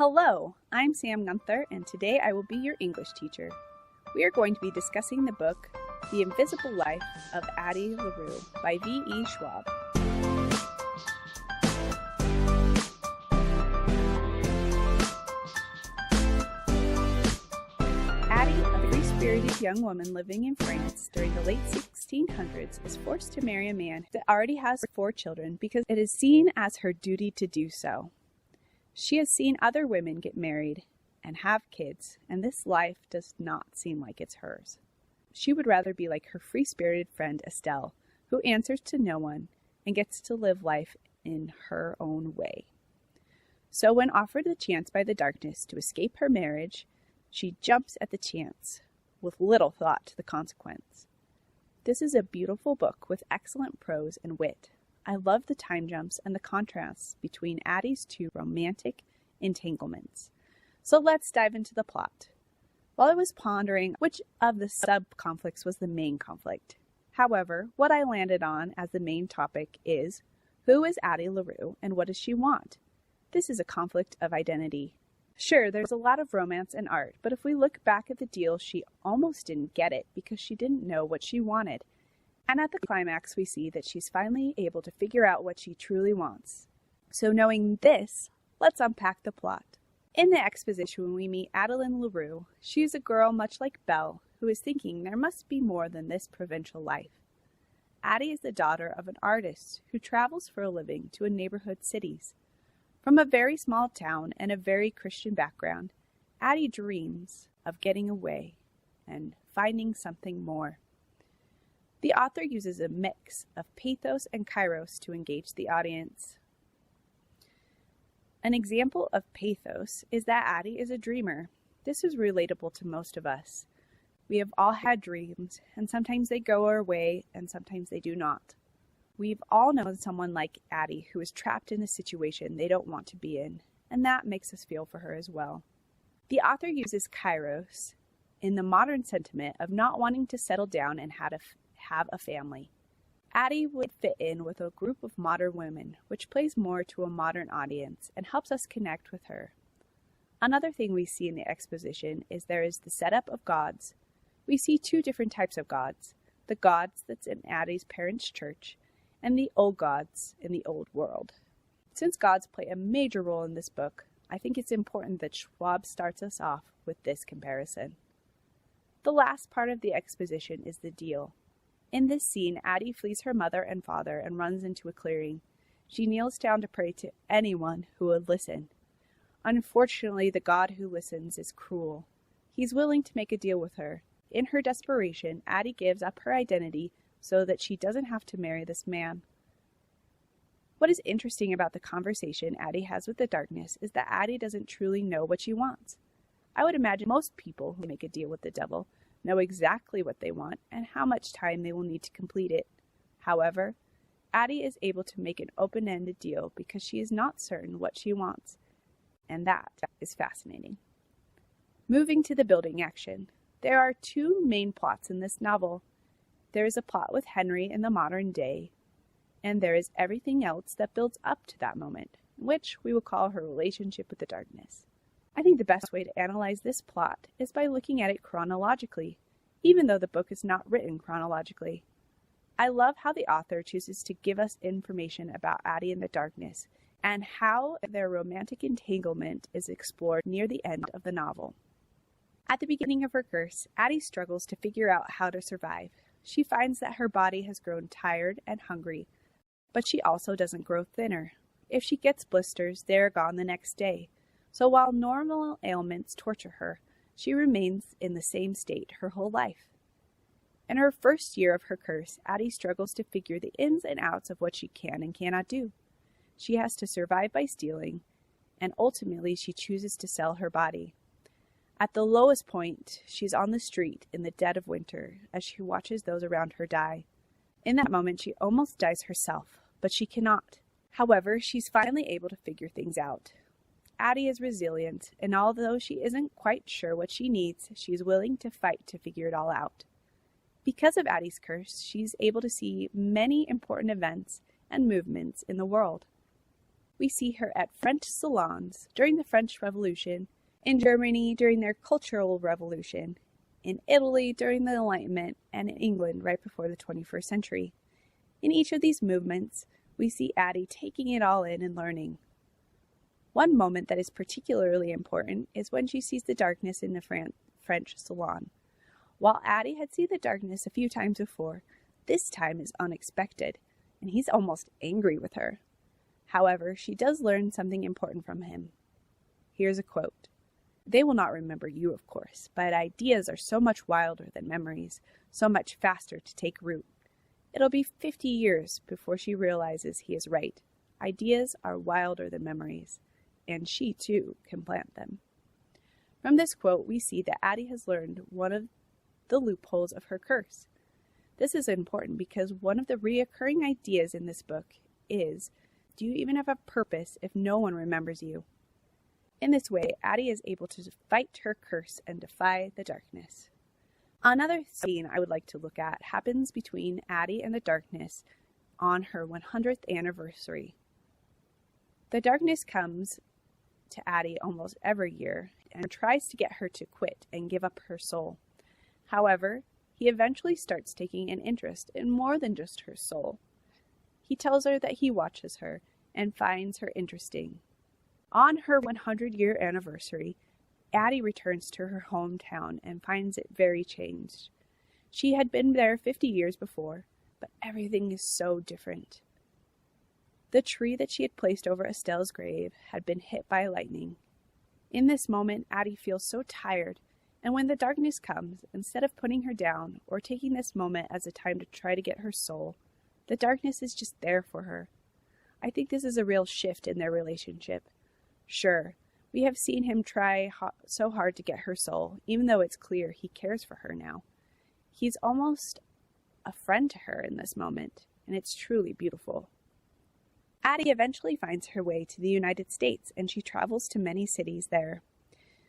Hello, I'm Sam Gunther, and today I will be your English teacher. We are going to be discussing the book, The Invisible Life of Addie Larue by V.E. Schwab. Addie, a free-spirited young woman living in France during the late 1600s, is forced to marry a man that already has 4 children because it is seen as her duty to do so. She has seen other women get married and have kids, and this life does not seem like it's hers. She would rather be like her free-spirited friend Estelle, who answers to no one and gets to live life in her own way. So when offered the chance by the darkness to escape her marriage, she jumps at the chance with little thought to the consequence. This is a beautiful book with excellent prose and wit. I love the time jumps and the contrasts between Addie's 2 romantic entanglements. So let's dive into the plot. While I was pondering which of the sub-conflicts was the main conflict. However, what I landed on as the main topic is, who is Addie Larue and what does she want? This is a conflict of identity. Sure, there's a lot of romance and art, but if we look back at the deal, she almost didn't get it because she didn't know what she wanted. And at the climax, we see that she's finally able to figure out what she truly wants. So knowing this, let's unpack the plot. In the exposition, we meet Dallin Larue. She is a girl much like Belle, who is thinking there must be more than this provincial life. Addie is the daughter of an artist who travels for a living to neighborhood cities. From a very small town and a very Christian background, Addie dreams of getting away and finding something more. The author uses a mix of pathos and kairos to engage the audience. An example of pathos is that Addie is a dreamer. This is relatable to most of us. We have all had dreams, and sometimes they go our way, and sometimes they do not. We've all known someone like Addie who is trapped in a situation they don't want to be in, and that makes us feel for her as well. The author uses kairos in the modern sentiment of not wanting to settle down and have a family. Addie would fit in with a group of modern women, which plays more to a modern audience and helps us connect with her. Another thing we see in the exposition is there is the setup of gods. We see 2 different types of gods, the gods that's in Addie's parents' church and the old gods in the old world. Since gods play a major role in this book, I think it's important that Schwab starts us off with this comparison. The last part of the exposition is the deal. In this scene, Addie flees her mother and father and runs into a clearing. She kneels down to pray to anyone who would listen. Unfortunately, the God who listens is cruel. He's willing to make a deal with her. In her desperation, Addie gives up her identity so that she doesn't have to marry this man. What is interesting about the conversation Addie has with the darkness is that Addie doesn't truly know what she wants. I would imagine most people who make a deal with the devil know exactly what they want and how much time they will need to complete it. However, Addie is able to make an open-ended deal because she is not certain what she wants, and that is fascinating. Moving to the building action, there are 2 main plots in this novel. There is a plot with Henry in the modern day, and there is everything else that builds up to that moment, which we will call her relationship with the darkness. I think the best way to analyze this plot is by looking at it chronologically, even though the book is not written chronologically. I love how the author chooses to give us information about Addie and the darkness, and how their romantic entanglement is explored near the end of the novel. At the beginning of her curse, Addie struggles to figure out how to survive. She finds that her body has grown tired and hungry, but she also doesn't grow thinner. If she gets blisters, they are gone the next day. So while normal ailments torture her, she remains in the same state her whole life. In her first year of her curse, Addie struggles to figure the ins and outs of what she can and cannot do. She has to survive by stealing, and ultimately she chooses to sell her body. At the lowest point, she's on the street in the dead of winter as she watches those around her die. In that moment, she almost dies herself, but she cannot. However, she's finally able to figure things out. Addie is resilient, and although she isn't quite sure what she needs, she's willing to fight to figure it all out. Because of Addie's curse, she's able to see many important events and movements in the world. We see her at French salons during the French Revolution, in Germany during their Cultural Revolution, in Italy during the Enlightenment, and in England right before the 21st century. In each of these movements, we see Addie taking it all in and learning. One moment that is particularly important is when she sees the darkness in the French salon. While Addie had seen the darkness a few times before, this time is unexpected, and he's almost angry with her. However, she does learn something important from him. Here's a quote. "They will not remember you, of course, but ideas are so much wilder than memories, so much faster to take root. It'll be 50 years before she realizes he is right. Ideas are wilder than memories, and she, too, can plant them." From this quote, we see that Addie has learned one of the loopholes of her curse. This is important because one of the reoccurring ideas in this book is, do you even have a purpose if no one remembers you? In this way, Addie is able to fight her curse and defy the darkness. Another scene I would like to look at happens between Addie and the darkness on her 100th anniversary. The darkness comes to Addie almost every year and tries to get her to quit and give up her soul. However, he eventually starts taking an interest in more than just her soul. He tells her that he watches her and finds her interesting. On her 100-year anniversary, Addie returns to her hometown and finds it very changed. She had been there 50 years before, but everything is so different. The tree that she had placed over Estelle's grave had been hit by lightning. In this moment, Addie feels so tired, and when the darkness comes, instead of putting her down or taking this moment as a time to try to get her soul, the darkness is just there for her. I think this is a real shift in their relationship. Sure, we have seen him try so hard to get her soul, even though it's clear he cares for her now. He's almost a friend to her in this moment, and it's truly beautiful. Addie eventually finds her way to the United States, and she travels to many cities there.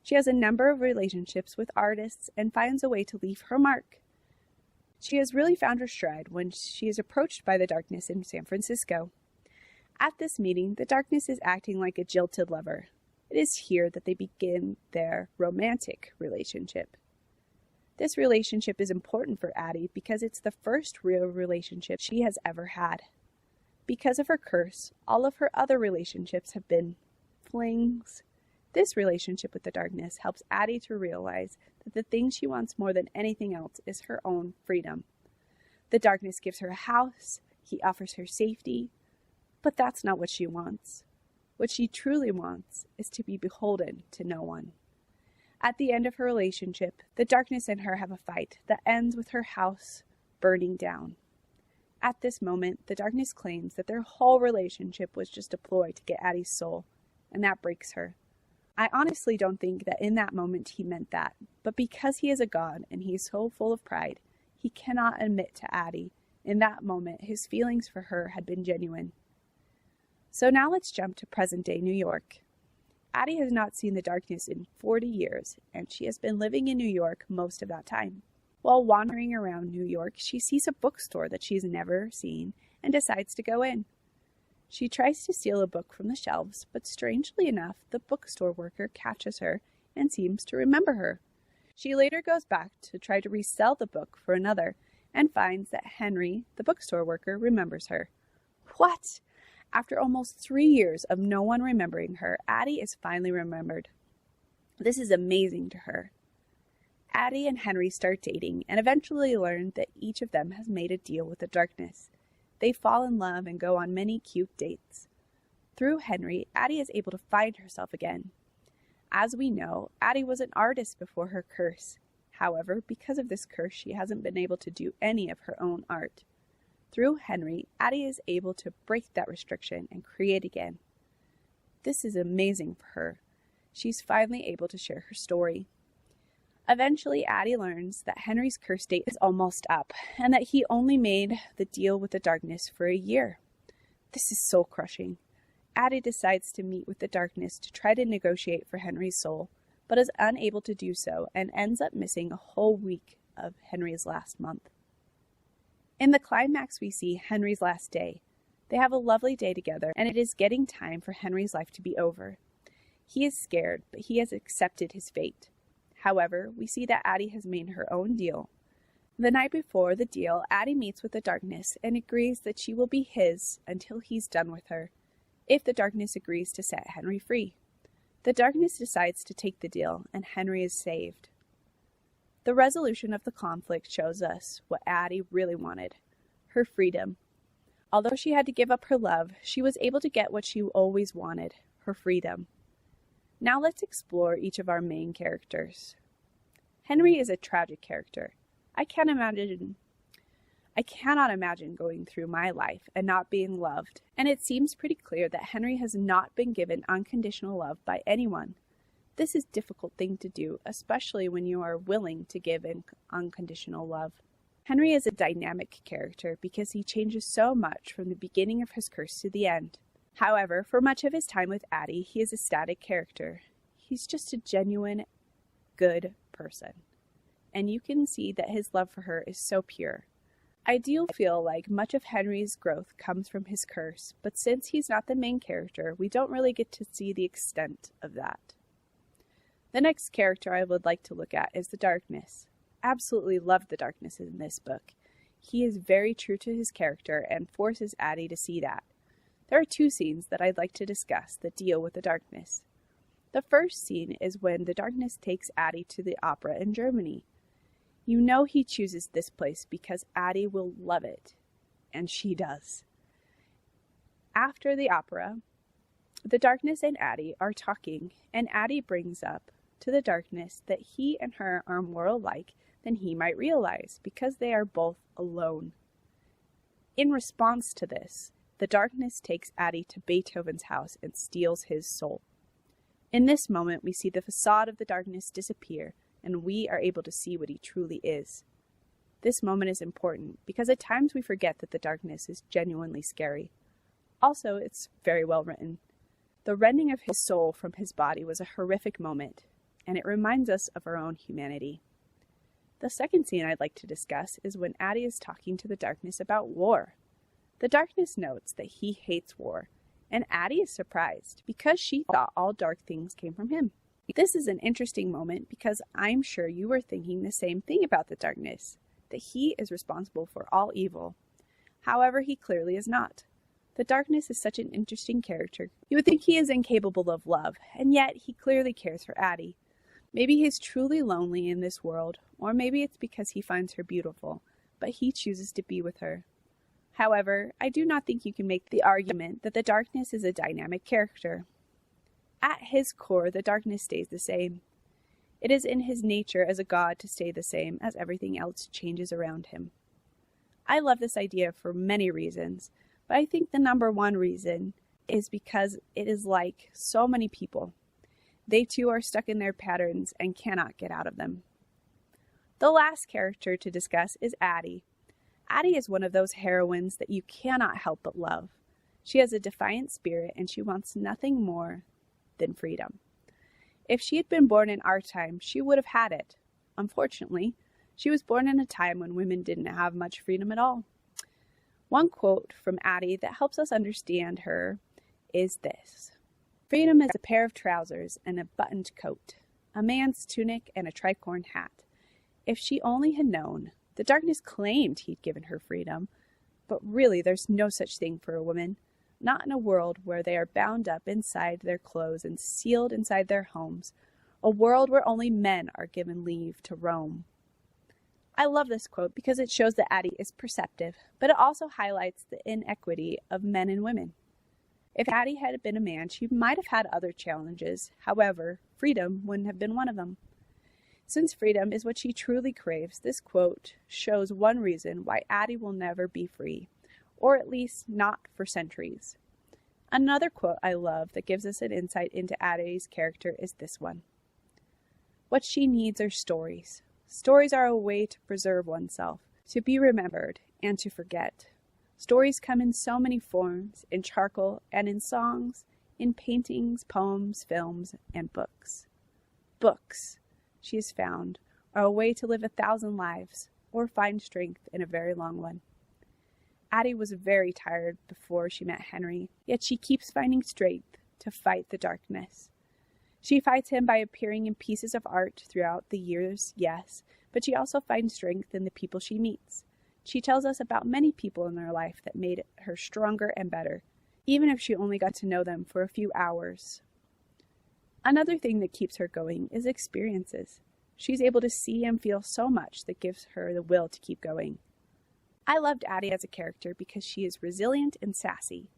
She has a number of relationships with artists and finds a way to leave her mark. She has really found her stride when she is approached by the darkness in San Francisco. At this meeting, the darkness is acting like a jilted lover. It is here that they begin their romantic relationship. This relationship is important for Addie because it's the first real relationship she has ever had. Because of her curse, all of her other relationships have been flings. This relationship with the darkness helps Addie to realize that the thing she wants more than anything else is her own freedom. The darkness gives her a house, he offers her safety, but that's not what she wants. What she truly wants is to be beholden to no one. At the end of her relationship, the darkness and her have a fight that ends with her house burning down. At this moment, the darkness claims that their whole relationship was just a ploy to get Addie's soul, and that breaks her. I honestly don't think that in that moment he meant that, but because he is a god and he is so full of pride, he cannot admit to Addie, in that moment, his feelings for her had been genuine. So now let's jump to present-day New York. Addie has not seen the darkness in 40 years, and she has been living in New York most of that time. While wandering around New York, she sees a bookstore that she's never seen and decides to go in. She tries to steal a book from the shelves, but strangely enough, the bookstore worker catches her and seems to remember her. She later goes back to try to resell the book for another and finds that Henry, the bookstore worker, remembers her. What? After almost 3 years of no one remembering her, Addie is finally remembered. This is amazing to her. Addie and Henry start dating and eventually learn that each of them has made a deal with the darkness. They fall in love and go on many cute dates. Through Henry, Addie is able to find herself again. As we know, Addie was an artist before her curse. However, because of this curse, she hasn't been able to do any of her own art. Through Henry, Addie is able to break that restriction and create again. This is amazing for her. She's finally able to share her story. Eventually, Addie learns that Henry's curse date is almost up, and that he only made the deal with the darkness for a year. This is soul crushing. Addie decides to meet with the darkness to try to negotiate for Henry's soul, but is unable to do so and ends up missing a whole week of Henry's last month. In the climax, we see Henry's last day. They have a lovely day together, and it is getting time for Henry's life to be over. He is scared, but he has accepted his fate. However, we see that Addie has made her own deal. The night before the deal, Addie meets with the darkness and agrees that she will be his until he's done with her, if the darkness agrees to set Henry free. The darkness decides to take the deal, and Henry is saved. The resolution of the conflict shows us what Addie really wanted, her freedom. Although she had to give up her love, she was able to get what she always wanted, her freedom. Now let's explore each of our main characters. Henry is a tragic character. I cannot imagine going through my life and not being loved, and it seems pretty clear that Henry has not been given unconditional love by anyone. This is a difficult thing to do, especially when you are willing to give unconditional love. Henry is a dynamic character because he changes so much from the beginning of his curse to the end. However, for much of his time with Addie, he is a static character. He's just a genuine, good person. And you can see that his love for her is so pure. I do feel like much of Henry's growth comes from his curse, but since he's not the main character, we don't really get to see the extent of that. The next character I would like to look at is the darkness. Absolutely love the darkness in this book. He is very true to his character and forces Addie to see that. There are two scenes that I'd like to discuss that deal with the darkness. The first scene is when the darkness takes Addie to the opera in Germany. You know he chooses this place because Addie will love it, and she does. After the opera, the darkness and Addie are talking, and Addie brings up to the darkness that he and her are more alike than he might realize because they are both alone. In response to this, the darkness takes Addie to Beethoven's house and steals his soul. In this moment, we see the facade of the darkness disappear, and we are able to see what he truly is. This moment is important because at times we forget that the darkness is genuinely scary. Also, it's very well written. The rending of his soul from his body was a horrific moment, and it reminds us of our own humanity. The second scene I'd like to discuss is when Addie is talking to the darkness about war. The darkness notes that he hates war, and Addie is surprised because she thought all dark things came from him. This is an interesting moment because I'm sure you were thinking the same thing about the darkness, that he is responsible for all evil. However, he clearly is not. The darkness is such an interesting character. You would think he is incapable of love, and yet he clearly cares for Addie. Maybe he's truly lonely in this world, or maybe it's because he finds her beautiful, but he chooses to be with her. However, I do not think you can make the argument that the darkness is a dynamic character. At his core, the darkness stays the same. It is in his nature as a god to stay the same as everything else changes around him. I love this idea for many reasons, but I think the number one reason is because it is like so many people. They too are stuck in their patterns and cannot get out of them. The last character to discuss is Addie. Addie is one of those heroines that you cannot help but love. She has a defiant spirit and she wants nothing more than freedom. If she had been born in our time, she would have had it. Unfortunately, she was born in a time when women didn't have much freedom at all. One quote from Addie that helps us understand her is this: "Freedom is a pair of trousers and a buttoned coat, a man's tunic and a tricorn hat." If she only had known, the darkness claimed he'd given her freedom, but really there's no such thing for a woman, not in a world where they are bound up inside their clothes and sealed inside their homes, a world where only men are given leave to roam. I love this quote because it shows that Addie is perceptive, but it also highlights the inequity of men and women. If Addie had been a man, she might have had other challenges. However, freedom wouldn't have been one of them. Since freedom is what she truly craves, this quote shows one reason why Addie will never be free, or at least not for centuries. Another quote I love that gives us an insight into Addie's character is this one: "What she needs are stories. Stories are a way to preserve oneself, to be remembered, and to forget. Stories come in so many forms, in charcoal and in songs, in paintings, poems, films, and books. Books," she has found, are a way to live 1,000 lives, or find strength in a very long one. Addie was very tired before she met Henry, yet she keeps finding strength to fight the darkness. She fights him by appearing in pieces of art throughout the years, yes, but she also finds strength in the people she meets. She tells us about many people in her life that made her stronger and better, even if she only got to know them for a few hours. Another thing that keeps her going is experiences. She's able to see and feel so much that gives her the will to keep going. I loved Addie as a character because she is resilient and sassy.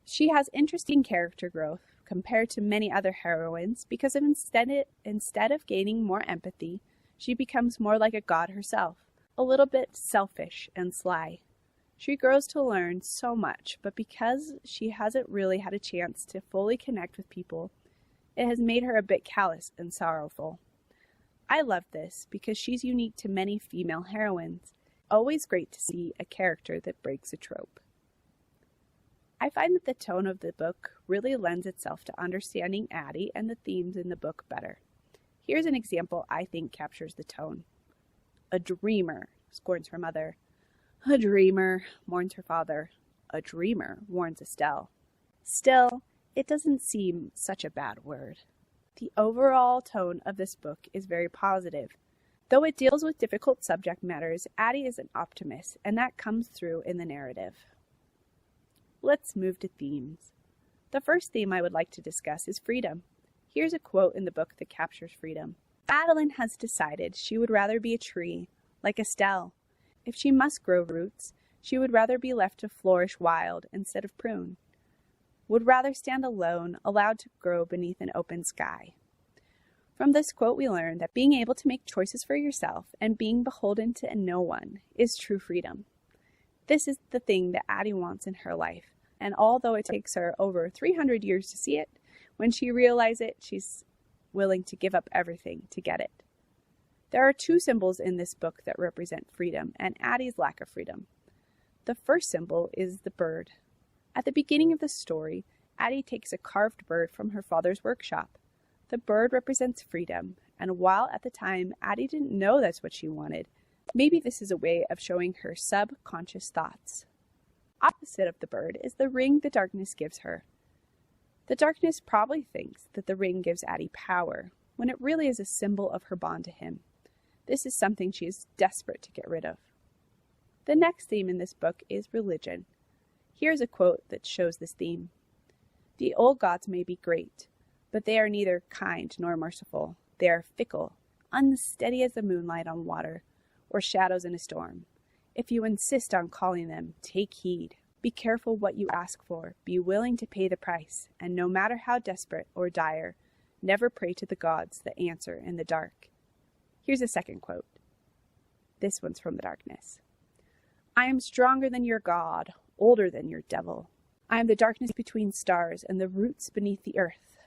She has interesting character growth compared to many other heroines because instead of gaining more empathy, she becomes more like a god herself, a little bit selfish and sly. She grows to learn so much, but because she hasn't really had a chance to fully connect with people, it has made her a bit callous and sorrowful. I love this because she's unique to many female heroines. Always great to see a character that breaks a trope. I find that the tone of the book really lends itself to understanding Addie and the themes in the book better. Here's an example I think captures the tone. A dreamer, scorns her mother. A dreamer, mourns her father. A dreamer, warns Estelle. Still, it doesn't seem such a bad word. The overall tone of this book is very positive. Though it deals with difficult subject matters, Addie is an optimist, and that comes through in the narrative. Let's move to themes. The first theme I would like to discuss is freedom. Here's a quote in the book that captures freedom. Adeline has decided she would rather be a tree, like Estelle. If she must grow roots, she would rather be left to flourish wild instead of prune. Would rather stand alone, allowed to grow beneath an open sky. From this quote we learn that being able to make choices for yourself and being beholden to no one is true freedom. This is the thing that Addie wants in her life, and although it takes her over 300 years to see it, when she realizes it, she's willing to give up everything to get it. There are two symbols in this book that represent freedom and Addie's lack of freedom. The first symbol is the bird. At the beginning of the story, Addie takes a carved bird from her father's workshop. The bird represents freedom, and while at the time Addie didn't know that's what she wanted, maybe this is a way of showing her subconscious thoughts. Opposite of the bird is the ring the darkness gives her. The darkness probably thinks that the ring gives Addie power, when it really is a symbol of her bond to him. This is something she is desperate to get rid of. The next theme in this book is religion. Here's a quote that shows this theme. The old gods may be great, but they are neither kind nor merciful. They are fickle, unsteady as the moonlight on water, or shadows in a storm. If you insist on calling them, take heed. Be careful what you ask for. Be willing to pay the price, and no matter how desperate or dire, never pray to the gods that answer in the dark. Here's a second quote. This one's from the darkness. I am stronger than your god, older than your devil. I am the darkness between stars and the roots beneath the earth.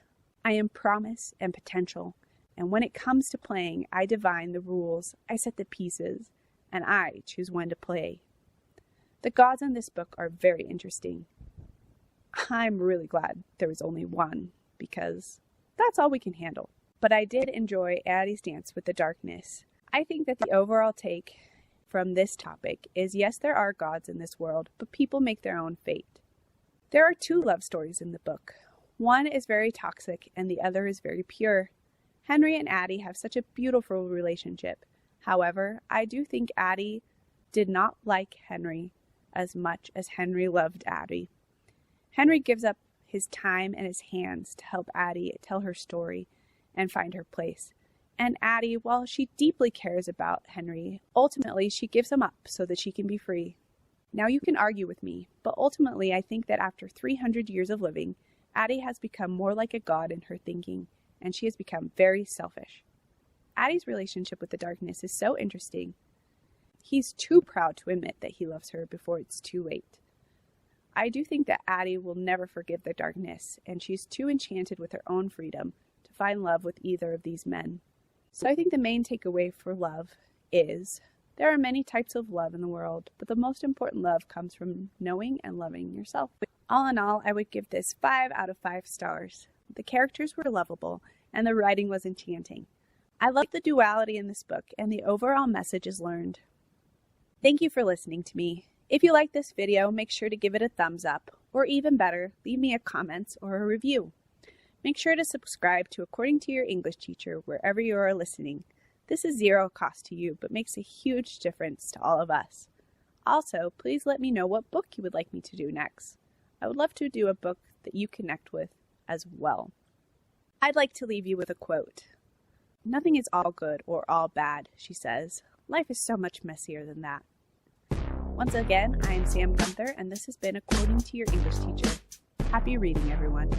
I am promise and potential, and when it comes to playing, I divine the rules, I set the pieces, and I choose when to play. The gods in this book are very interesting. I'm really glad there was only one, because that's all we can handle. But I did enjoy Addie's dance with the darkness. I think that the overall take from this topic is yes, there are gods in this world, but people make their own fate. There are two love stories in the book. One is very toxic and the other is very pure. Henry and Addie have such a beautiful relationship. However, I do think Addie did not like Henry as much as Henry loved Addie. Henry gives up his time and his hands to help Addie tell her story and find her place. And Addie, while she deeply cares about Henry, ultimately she gives him up so that she can be free. Now you can argue with me, but ultimately I think that after 300 years of living, Addie has become more like a god in her thinking, and she has become very selfish. Addie's relationship with the darkness is so interesting. He's too proud to admit that he loves her before it's too late. I do think that Addie will never forgive the darkness, and she's too enchanted with her own freedom to find love with either of these men. So I think the main takeaway for love is there are many types of love in the world, but the most important love comes from knowing and loving yourself. All in all, I would give this 5 out of 5 stars. The characters were lovable, and the writing was enchanting. I love the duality in this book, and the overall message is learned. Thank you for listening to me. If you like this video, make sure to give it a thumbs up, or even better, leave me a comment or a review. Make sure to subscribe to According to Your English Teacher wherever you are listening. This is zero cost to you, but makes a huge difference to all of us. Also, please let me know what book you would like me to do next. I would love to do a book that you connect with as well. I'd like to leave you with a quote. "Nothing is all good or all bad," she says. "Life is so much messier than that." Once again, I am Sam Gunther, and this has been According to Your English Teacher. Happy reading, everyone.